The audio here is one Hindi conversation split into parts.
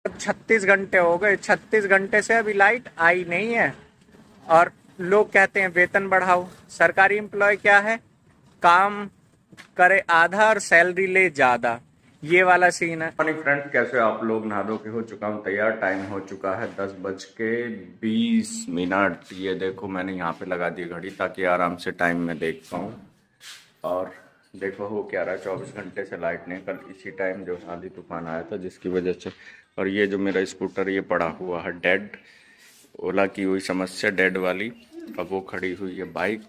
36 घंटे हो गए, 36 घंटे से अभी लाइट आई नहीं है। और लोग कहते हैं वेतन बढ़ाओ। सरकारी एम्प्लॉय क्या है, काम करे आधा और सैलरी ले ज्यादा, ये वाला सीन है। मॉर्निंग फ्रेंड्स, कैसे आप लोग? नहा धो के हो चुका हूँ तैयार। टाइम हो चुका है 10:20। ये देखो मैंने यहाँ पे लगा दी घड़ी ताकि आराम से टाइम में देख पाऊँ। और देखो हो क्या रहा है, 24 घंटे से लाइट नहीं। कल इसी टाइम जो आंधी तूफान आया था जिसकी वजह से। और ये जो मेरा स्कूटर ये पड़ा हुआ है डेड, ओला की हुई समस्या डेड वाली। अब वो खड़ी हुई है बाइक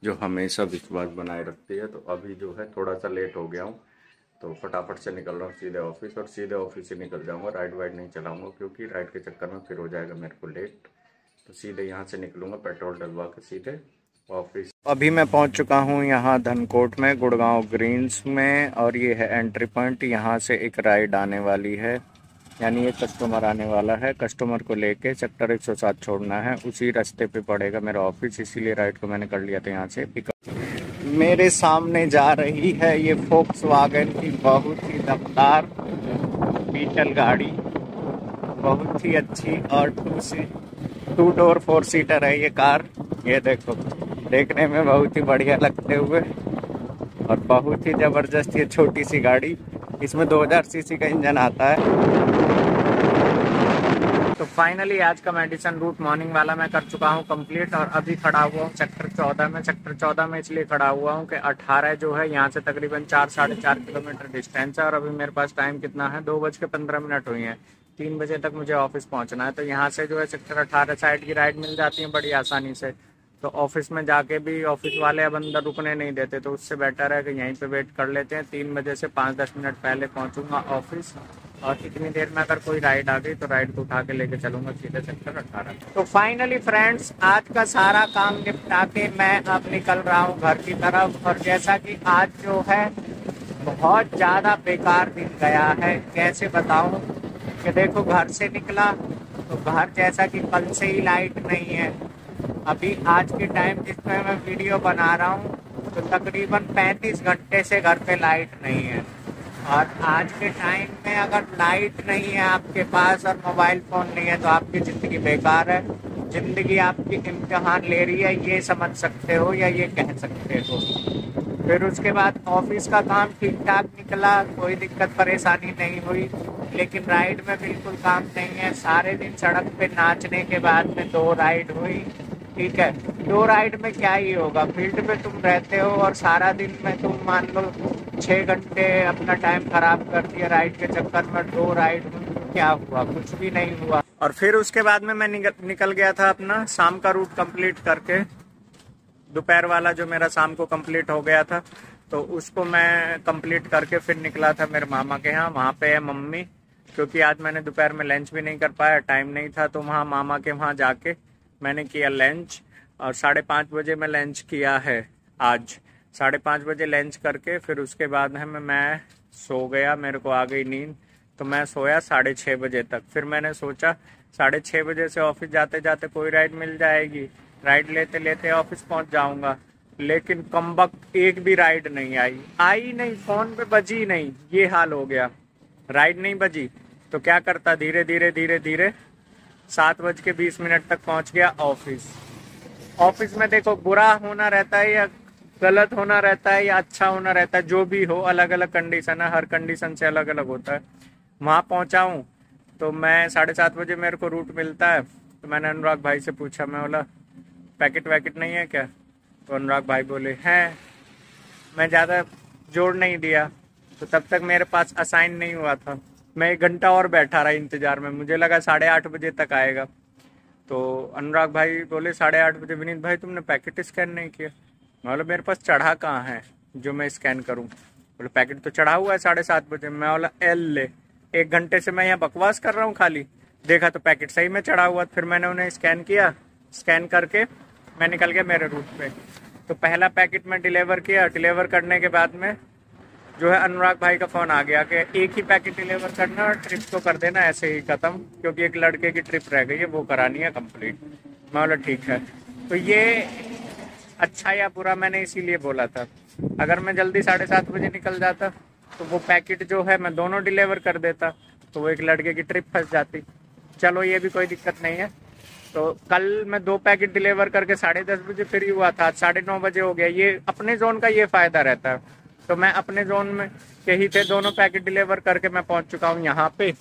जो हमेशा विश्वास बनाए रखती है। तो अभी जो है थोड़ा सा लेट हो गया हूँ, तो फटाफट से निकल रहा हूँ सीधे ऑफिस। और सीधे ऑफिस से निकल जाऊँगा, राइड वाइड नहीं चलाऊँगा क्योंकि राइड के चक्कर में फिर हो जाएगा मेरे को लेट। तो सीधे यहाँ से निकलूँगा पेट्रोल डलवा के सीधे ऑफिस। अभी मैं पहुंच चुका हूं यहाँ धनकोट में, गुड़गांव ग्रीन्स में। और ये है एंट्री पॉइंट। यहाँ से एक राइड आने वाली है, यानी एक कस्टमर आने वाला है। कस्टमर को लेके सेक्टर 107 छोड़ना है, उसी रास्ते पे पड़ेगा मेरा ऑफिस। इसीलिए राइड को मैंने कर लिया था यहाँ से पिकअप। मेरे सामने जा रही है ये फोक्सवैगन की बहुत ही दमदार बीटल गाड़ी, बहुत ही अच्छी। और टू डोर 4 सीटर है ये कार। ये देखो, देखने में बहुत ही बढ़िया लगते हुए और बहुत ही जबरदस्त ये छोटी सी गाड़ी। इसमें 2000 सीसी का इंजन आता है। तो फाइनली आज का मेडिसन रूट मॉर्निंग वाला मैं कर चुका हूँ कंप्लीट। और अभी खड़ा हुआ हूँ सेक्टर 14 में। सेक्टर 14 में इसलिए खड़ा हुआ हूँ कि 18 जो है यहाँ से तकरीबन 4-4.5 किलोमीटर डिस्टेंस है। और अभी मेरे पास टाइम कितना है, 2:15 हुई है। 3 बजे तक मुझे ऑफिस पहुँचना है। तो यहाँ से जो है सेक्टर 18 साइड की राइड मिल जाती है बड़ी आसानी से। तो ऑफिस में जाके भी ऑफिस वाले अब अंदर रुकने नहीं देते, तो उससे बेटर है कि यहीं पे वेट कर लेते हैं। 3 बजे से 5-10 मिनट पहले पहुंचूंगा ऑफिस। और इतनी देर में अगर कोई राइड आ गई तो राइड को उठा के लेके चलूंगा सीधे सेक्टर 18। तो फाइनली फ्रेंड्स, आज का सारा काम निपटा के मैं अब निकल रहा हूँ घर की तरफ। और जैसा कि आज जो है बहुत ज़्यादा बेकार दिन गया है, कैसे बताऊँ कि देखो घर से निकला तो घर जैसा कि कल से ही लाइट नहीं है। अभी आज के टाइम जिसमें मैं वीडियो बना रहा हूँ तो तकरीबन 35 घंटे से घर पे लाइट नहीं है। और आज के टाइम में अगर लाइट नहीं है आपके पास और मोबाइल फ़ोन नहीं है तो आपकी ज़िंदगी बेकार है। ज़िंदगी आपकी इम्तिहान ले रही है, ये समझ सकते हो या ये कह सकते हो। फिर उसके बाद ऑफिस का काम ठीक ठाक निकला, कोई दिक्कत परेशानी नहीं हुई। लेकिन राइड में बिल्कुल काम नहीं है। सारे दिन सड़क पे नाचने के बाद में 2 राइड हुई, ठीक है। 2 राइड में क्या ही होगा, फील्ड पे तुम रहते हो और सारा दिन में तुम मान लो 6 घंटे अपना टाइम खराब कर दिया राइड के चक्कर में। 2 राइड में क्या हुआ, कुछ भी नहीं हुआ। और फिर उसके बाद में मैं निकल गया था अपना शाम का रूट कंप्लीट करके। दोपहर वाला जो मेरा शाम को कंप्लीट हो गया था तो उसको मैं कंप्लीट करके फिर निकला था मेरे मामा के यहाँ। वहाँ पे है मम्मी, क्योंकि आज मैंने दोपहर में लंच भी नहीं कर पाया, टाइम नहीं था। तो वहाँ मामा के वहाँ जाके मैंने किया लंच। और 5:30 बजे मैं लंच किया है आज। 5:30 बजे लंच करके फिर उसके बाद है मैं सो गया, मेरे को आ गई नींद। तो मैं सोया 6:30 बजे तक। फिर मैंने सोचा 6:30 बजे से ऑफिस जाते जाते कोई राइड मिल जाएगी, राइड लेते लेते ऑफिस पहुंच जाऊंगा। लेकिन कमबख्त एक भी राइड नहीं आई नहीं, फोन पे बजी नहीं, ये हाल हो गया। राइड नहीं बजी तो क्या करता, धीरे धीरे 7:20 तक पहुंच गया ऑफिस। ऑफिस में देखो बुरा होना रहता है या गलत होना रहता है या अच्छा होना रहता है, जो भी हो अलग अलग कंडीशन है, हर कंडीशन से अलग अलग होता है। वहाँ पहुँचा हूँ तो मैं 7:30 बजे मेरे को रूट मिलता है। तो मैंने अनुराग भाई से पूछा, मैं बोला पैकेट वैकेट नहीं है क्या? तो अनुराग भाई बोले हैं। मैं ज़्यादा जोड़ नहीं दिया, तो तब तक मेरे पास असाइन नहीं हुआ था। मैं 1 घंटा और बैठा रहा इंतज़ार में, मुझे लगा 8:30 बजे तक आएगा। तो अनुराग भाई बोले 8:30 बजे, विनीत भाई तुमने पैकेट स्कैन नहीं किया? मैं बोला मेरे पास चढ़ा कहाँ है जो मैं स्कैन करूँ? बोले पैकेट तो चढ़ा हुआ है 7:30 बजे। मैं बोला एल ले, 1 घंटे से मैं यहाँ बकवास कर रहा हूँ खाली। देखा तो पैकेट सही में चढ़ा हुआ। फिर मैंने उन्हें स्कैन किया, स्कैन करके मैं निकल गया मेरे रूट पे। तो पहला पैकेट मैं डिलीवर किया। डिलीवर करने के बाद में जो है अनुराग भाई का फ़ोन आ गया कि एक ही पैकेट डिलीवर करना और ट्रिप तो कर देना ऐसे ही ख़त्म, क्योंकि एक लड़के की ट्रिप रह गई है, वो करानी है कंप्लीट। मैं बोला ठीक है। तो ये अच्छा या बुरा मैंने इसीलिए बोला था। अगर मैं जल्दी 7:30 बजे निकल जाता तो वो पैकेट जो है मैं दोनों डिलीवर कर देता। तो वो एक लड़के की ट्रिप फंस जाती। चलो ये भी कोई दिक्कत नहीं है। तो कल मैं 2 पैकेट डिलीवर करके 10:30 बजे फ्री हुआ था, आज 9:30 बजे हो गया। ये अपने जोन का ये फायदा रहता है। तो मैं अपने जोन में के ही थे, दोनों पैकेट डिलीवर करके मैं पहुंच चुका हूं यहाँ पे।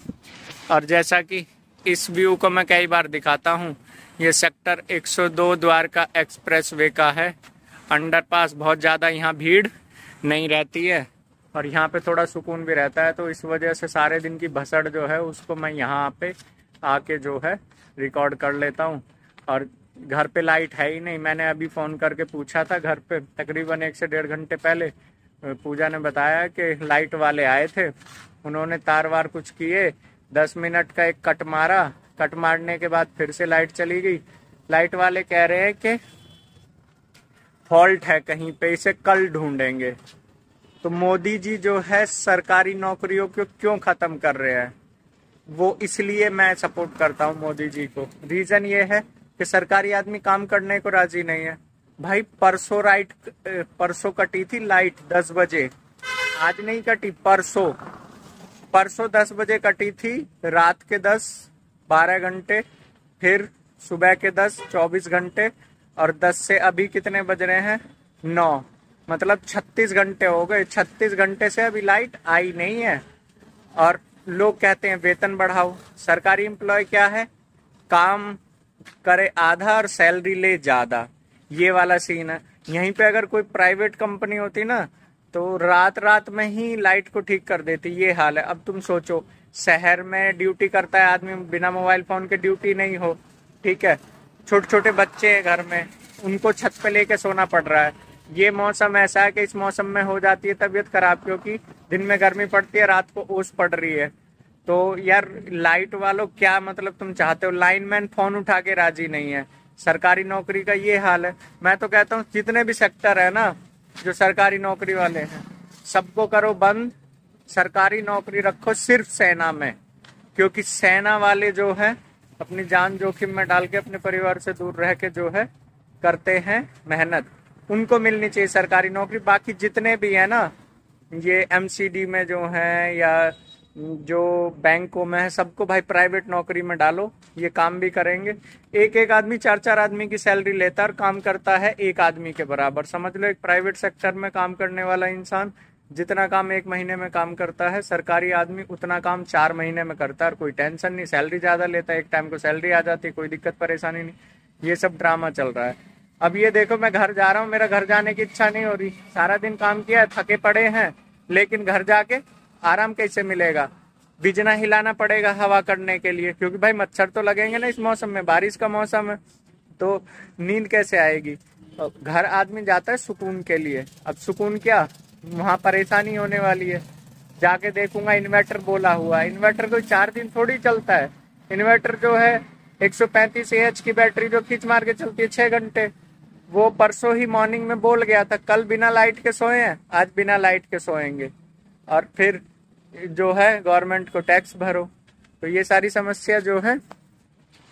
और जैसा कि इस व्यू को मैं कई बार दिखाता हूं, ये सेक्टर 102 द्वारका एक्सप्रेस वे का है। अंडरपास बहुत ज़्यादा यहाँ भीड़ नहीं रहती है और यहाँ पे थोड़ा सुकून भी रहता है। तो इस वजह से सारे दिन की भसड़ जो है उसको मैं यहाँ पे आके जो है रिकॉर्ड कर लेता हूँ। और घर पे लाइट है ही नहीं। मैंने अभी फ़ोन करके पूछा था घर पे, तकरीबन 1 से 1.5 घंटे पहले पूजा ने बताया कि लाइट वाले आए थे, उन्होंने तार वार कुछ किए, 10 मिनट का एक कट मारा, कट मारने के बाद फिर से लाइट चली गई। लाइट वाले कह रहे हैं कि फॉल्ट है कहीं पे, इसे कल ढूंढेंगे। तो मोदी जी जो है सरकारी नौकरियों को क्यों खत्म कर रहे हैं, वो इसलिए मैं सपोर्ट करता हूँ मोदी जी को। रीजन ये है कि सरकारी आदमी काम करने को राजी नहीं है। भाई परसों कटी थी लाइट 10 बजे, आज नहीं कटी, परसों 10 बजे कटी थी, रात के 10 12 घंटे, फिर सुबह के 10 24 घंटे, और 10 से अभी कितने बज रहे हैं 9, मतलब 36 घंटे हो गए। 36 घंटे से अभी लाइट आई नहीं है। और लोग कहते हैं वेतन बढ़ाओ। सरकारी एम्प्लॉय क्या है, काम करे आधा और सैलरी ले ज्यादा, ये वाला सीन है। यहीं पे अगर कोई प्राइवेट कंपनी होती ना तो रात रात में ही लाइट को ठीक कर देती। ये हाल है। अब तुम सोचो, शहर में ड्यूटी करता है आदमी, बिना मोबाइल फोन के ड्यूटी नहीं हो, ठीक है, छोटे छोटे बच्चे हैं घर में, उनको छत पे लेके सोना पड़ रहा है। ये मौसम ऐसा है कि इस मौसम में हो जाती है तबीयत खराब, क्योंकि दिन में गर्मी पड़ती है, रात को ओस पड़ रही है। तो यार लाइट वालों क्या मतलब तुम चाहते हो, लाइनमैन फोन उठा के राजी नहीं है। सरकारी नौकरी का ये हाल है। मैं तो कहता हूँ जितने भी सेक्टर है ना जो सरकारी नौकरी वाले हैं, सबको करो बंद, सरकारी नौकरी रखो सिर्फ सेना में, क्योंकि सेना वाले जो है अपनी जान जोखिम में डाल के अपने परिवार से दूर रह के जो है करते हैं मेहनत, उनको मिलनी चाहिए सरकारी नौकरी। बाकी जितने भी है ना, ये एमसीडी में जो है या जो बैंकों में है, सबको भाई प्राइवेट नौकरी में डालो, ये काम भी करेंगे। एक एक आदमी 4-4 आदमी की सैलरी लेता है और काम करता है एक आदमी के बराबर। समझ लो एक प्राइवेट सेक्टर में काम करने वाला इंसान जितना काम 1 महीने में काम करता है, सरकारी आदमी उतना काम 4 महीने में करता है। और कोई टेंशन नहीं, सैलरी ज्यादा लेता है, एक टाइम को सैलरी आ जाती है, कोई दिक्कत परेशानी नहीं। ये सब ड्रामा चल रहा है। अब ये देखो, मैं घर जा रहा हूँ, मेरा घर जाने की इच्छा नहीं हो रही। सारा दिन काम किया है, थके पड़े हैं, लेकिन घर जाके आराम कैसे मिलेगा, बिजना हिलाना पड़ेगा हवा करने के लिए, क्योंकि भाई मच्छर तो लगेंगे ना इस मौसम में, बारिश का मौसम है, तो नींद कैसे आएगी। घर आदमी जाता है सुकून के लिए। अब सुकून क्या, वहां परेशानी होने वाली है। जाके देखूंगा इन्वर्टर बोला हुआ है, इन्वर्टर कोई 4 दिन थोड़ी चलता है। इन्वर्टर जो है 135 AH की बैटरी जो खींच मार के चलती है 6 घंटे, वो परसों ही मॉर्निंग में बोल गया था। कल बिना लाइट के सोए हैं, आज बिना लाइट के सोएंगे। और फिर जो है गवर्नमेंट को टैक्स भरो। तो ये सारी समस्या जो है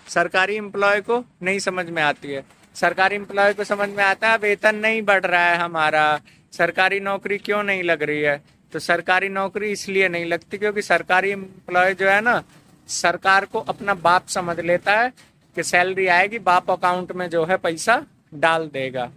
सरकारी एम्प्लॉय को नहीं समझ में आती है। सरकारी एम्प्लॉय को समझ में आता है वेतन नहीं बढ़ रहा है हमारा, सरकारी नौकरी क्यों नहीं लग रही है। तो सरकारी नौकरी इसलिए नहीं लगती क्योंकि सरकारी एम्प्लॉय जो है ना, सरकार को अपना बाप समझ लेता है कि सैलरी आएगी, बाप अकाउंट में जो है पैसा डाल देगा।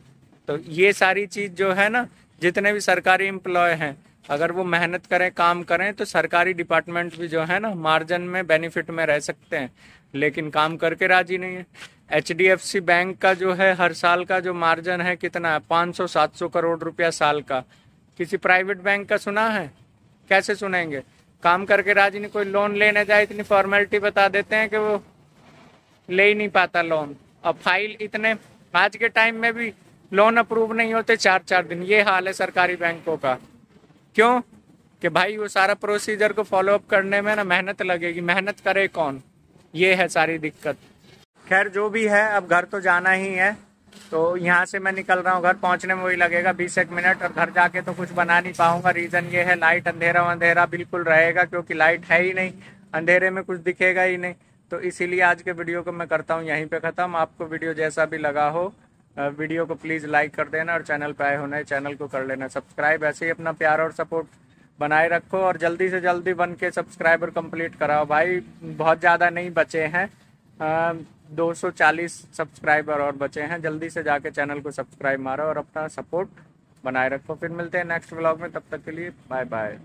तो ये सारी चीज जो है ना, जितने भी सरकारी एम्प्लॉय हैं, अगर वो मेहनत करें, काम करें, तो सरकारी डिपार्टमेंट भी जो है ना मार्जिन में बेनिफिट में रह सकते हैं, लेकिन काम करके राजी नहीं है। HDFC बैंक का जो है हर साल का जो मार्जिन है कितना है, 500-700 करोड़ रुपया साल का। किसी प्राइवेट बैंक का सुना है? कैसे सुनेंगे, काम करके राजी नहीं। कोई लोन लेने जाए इतनी फॉर्मेलिटी बता देते हैं कि वो ले ही नहीं पाता लोन। अब फाइल इतने, आज के टाइम में भी लोन अप्रूव नहीं होते 4-4 दिन। ये हाल है सरकारी बैंकों का। क्यों? कि भाई वो सारा प्रोसीजर को फॉलो अप करने में ना मेहनत लगेगी, मेहनत करे कौन, ये है सारी दिक्कत। खैर जो भी है, अब घर तो जाना ही है, तो यहाँ से मैं निकल रहा हूँ। घर पहुँचने में वही लगेगा 20-1 मिनट, और घर जाके तो कुछ बना नहीं पाऊंगा। रीज़न ये है, लाइट अंधेरा बिल्कुल रहेगा, क्योंकि लाइट है ही नहीं, अंधेरे में कुछ दिखेगा ही नहीं। तो इसीलिए आज के वीडियो को मैं करता हूँ यहीं पे ख़त्म। आपको वीडियो जैसा भी लगा हो, वीडियो को प्लीज़ लाइक कर देना, और चैनल पे आए हो नए चैनल को कर लेना सब्सक्राइब। ऐसे ही अपना प्यार और सपोर्ट बनाए रखो और जल्दी से जल्दी 1K सब्सक्राइबर कंप्लीट कराओ भाई। बहुत ज़्यादा नहीं बचे हैं, 240 सब्सक्राइबर और बचे हैं। जल्दी से जाके चैनल को सब्सक्राइब मारो और अपना सपोर्ट बनाए रखो। फिर मिलते हैं नेक्स्ट व्लॉग में, तब तक के लिए बाय बाय।